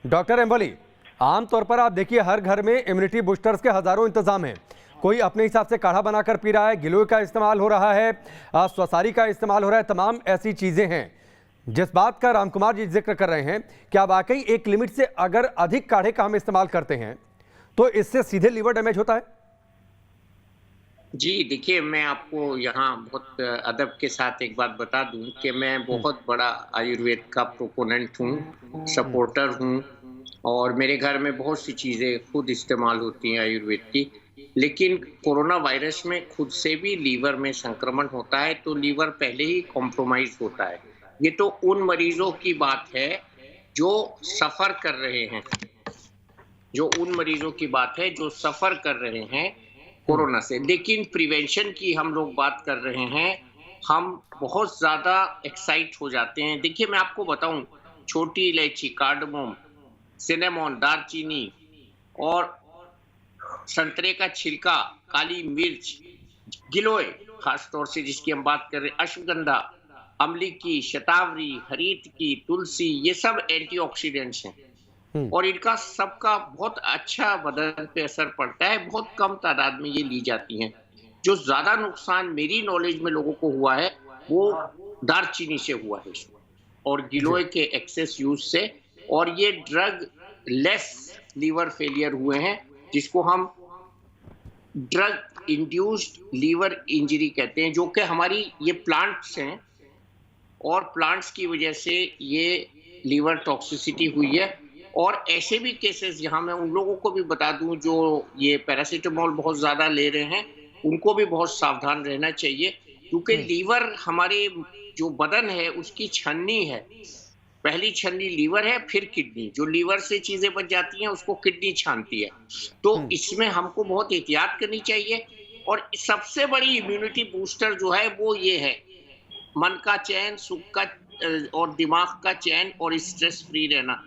Doctor emboli, आमतौर पर आप देखिए हर घर में इम्यूनिटी बूस्टर्स के हजारों इंतजाम हैं। कोई अपने हिसाब से काढ़ा बनाकर पी रहा है, गिलोय का इस्तेमाल हो रहा है, स्वसारी का इस्तेमाल हो रहा है, तमाम ऐसी चीजें हैं। जिस बात का रामकुमार जी जिक्र कर रहे हैं, क्या वाकई एक लिमिट से अगर अधिक काढ़े का हम इस्तेमाल करते हैं तो इससे सीधे लीवर डैमेज होता है? जी, देखिए मैं आपको यहाँ बहुत अदब के साथ एक बात बता दूँ कि मैं बहुत बड़ा आयुर्वेद का प्रोपोनेंट हूँ, सपोर्टर हूँ और मेरे घर में बहुत सी चीज़ें खुद इस्तेमाल होती हैं आयुर्वेद की। लेकिन कोरोना वायरस में खुद से भी लीवर में संक्रमण होता है, तो लीवर पहले ही कॉम्प्रोमाइज़ होता है। ये तो उन मरीज़ों की बात है जो सफ़र कर रहे हैं। जो उन मरीजों की बात है जो सफर कर रहे हैं कोरोना से। लेकिन प्रिवेंशन की हम लोग बात कर रहे हैं, हम बहुत ज्यादा एक्साइट हो जाते हैं। देखिए मैं आपको बताऊं, छोटी इलायची, कार्डमोम, सिनेमन, दालचीनी और संतरे का छिलका, काली मिर्च, गिलोय खास तौर से जिसकी हम बात कर रहे हैं, अश्वगंधा, अमली की, शतावरी, हरीत की, तुलसी, ये सब एंटीऑक्सीडेंट्स हैं हम्म। और इनका सबका बहुत अच्छा बदन पे असर पड़ता है। बहुत कम तादाद में ये ली जाती हैं। जो ज्यादा नुकसान मेरी नॉलेज में लोगों को हुआ है वो दालचीनी से हुआ है और जी। गिलोय के एक्सेस यूज से। और ये ड्रग लेस लीवर फेलियर हुए हैं, जिसको हम ड्रग इंड्यूस्ड लीवर इंजरी कहते हैं, जो कि हमारी ये प्लांट्स हैं और प्लांट्स की वजह से ये लीवर टॉक्सिसिटी हुई है। और ऐसे भी केसेस, यहाँ मैं उन लोगों को भी बता दूं जो ये पैरासीटामोल बहुत ज़्यादा ले रहे हैं, उनको भी बहुत सावधान रहना चाहिए, क्योंकि हम्म। लीवर हमारे जो बदन है उसकी छन्नी है। पहली छन्नी लीवर है, फिर किडनी। जो लीवर से चीज़ें बच जाती हैं उसको किडनी छानती है। तो हम्म। इसमें हमको बहुत एहतियात करनी चाहिए। और सबसे बड़ी इम्यूनिटी बूस्टर जो है वो ये है, मन का चैन, सुख का और दिमाग का चैन और स्ट्रेस फ्री रहना।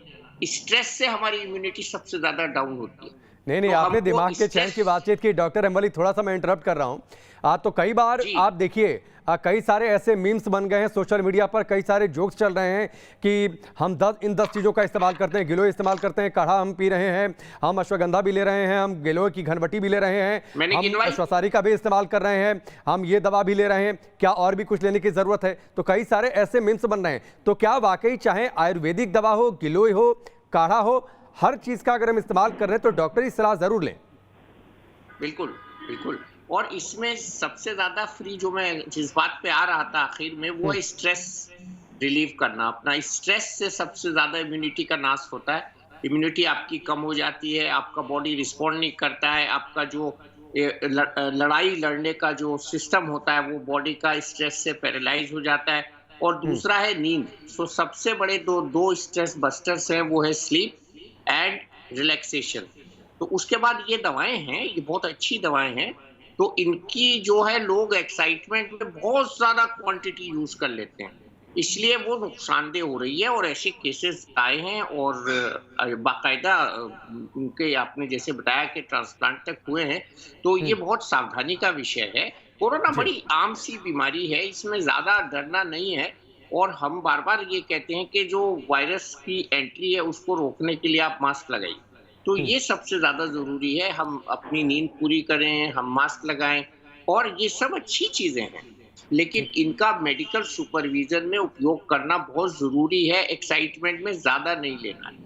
स्ट्रेस से हमारी इम्यूनिटी सबसे ज्यादा डाउन होती है। नहीं नहीं, तो आपने हमको दिमाग के चैन स्ट्रेस। की बातचीत की। डॉक्टर एम्बली, थोड़ा सा मैं इंटरप्ट कर रहा हूँ। तो कई बार जी। आप देखिए कई सारे ऐसे मीम्स बन गए हैं सोशल मीडिया पर, कई सारे जोक्स चल रहे हैं कि हम 10 चीज़ों का इस्तेमाल करते हैं, गिलोय इस्तेमाल करते हैं, काढ़ा हम पी रहे हैं, हम अश्वगंधा भी ले रहे हैं, हम गिलोय की घनबटी भी ले रहे हैं, मैंने हम गिनवाई। स्वसारी का भी इस्तेमाल कर रहे हैं, हम ये दवा भी ले रहे हैं, क्या और भी कुछ लेने की ज़रूरत है? तो कई सारे ऐसे मीम्स बन रहे हैं। तो क्या वाकई चाहे आयुर्वेदिक दवा हो, गिलोय हो, काढ़ा हो, हर चीज़ का अगर हम इस्तेमाल कर रहे हैं तो डॉक्टरी सलाह ज़रूर लें? बिल्कुल, बिल्कुल। और इसमें सबसे ज़्यादा फ्री जो मैं जिस बात पे आ रहा था आखिर में, वो है स्ट्रेस रिलीव करना। अपना स्ट्रेस से सबसे ज़्यादा इम्यूनिटी का नाश होता है। इम्यूनिटी आपकी कम हो जाती है, आपका बॉडी रिस्पॉन्ड नहीं करता है, आपका जो लड़ाई लड़ने का जो सिस्टम होता है वो बॉडी का स्ट्रेस से पैरालाइज हो जाता है। और हम्म। दूसरा है नींद। सो सबसे बड़े दो दो स्ट्रेस बस्टर्स हैं, वो है स्लीप एंड रिलैक्सेशन। तो उसके बाद ये दवाएं हैं, ये बहुत अच्छी दवाएं हैं। तो इनकी जो है लोग एक्साइटमेंट में बहुत ज्यादा क्वांटिटी यूज कर लेते हैं, इसलिए वो नुकसानदेह हो रही है। और ऐसे केसेस आए हैं और बाकायदा उनके आपने जैसे बताया कि ट्रांसप्लांट तक हुए हैं। तो ये हम्म। बहुत सावधानी का विषय है। कोरोना जी। बड़ी आम सी बीमारी है, इसमें ज्यादा डरना नहीं है। और हम बार बार ये कहते हैं कि जो वायरस की एंट्री है उसको रोकने के लिए आप मास्क लगाइए। तो हम्म। ये सबसे ज़्यादा ज़रूरी है। हम अपनी नींद पूरी करें, हम मास्क लगाएँ और ये सब अच्छी चीज़ें हैं। लेकिन इनका मेडिकल सुपरविज़न में उपयोग करना बहुत ज़रूरी है, एक्साइटमेंट में ज़्यादा नहीं लेना है।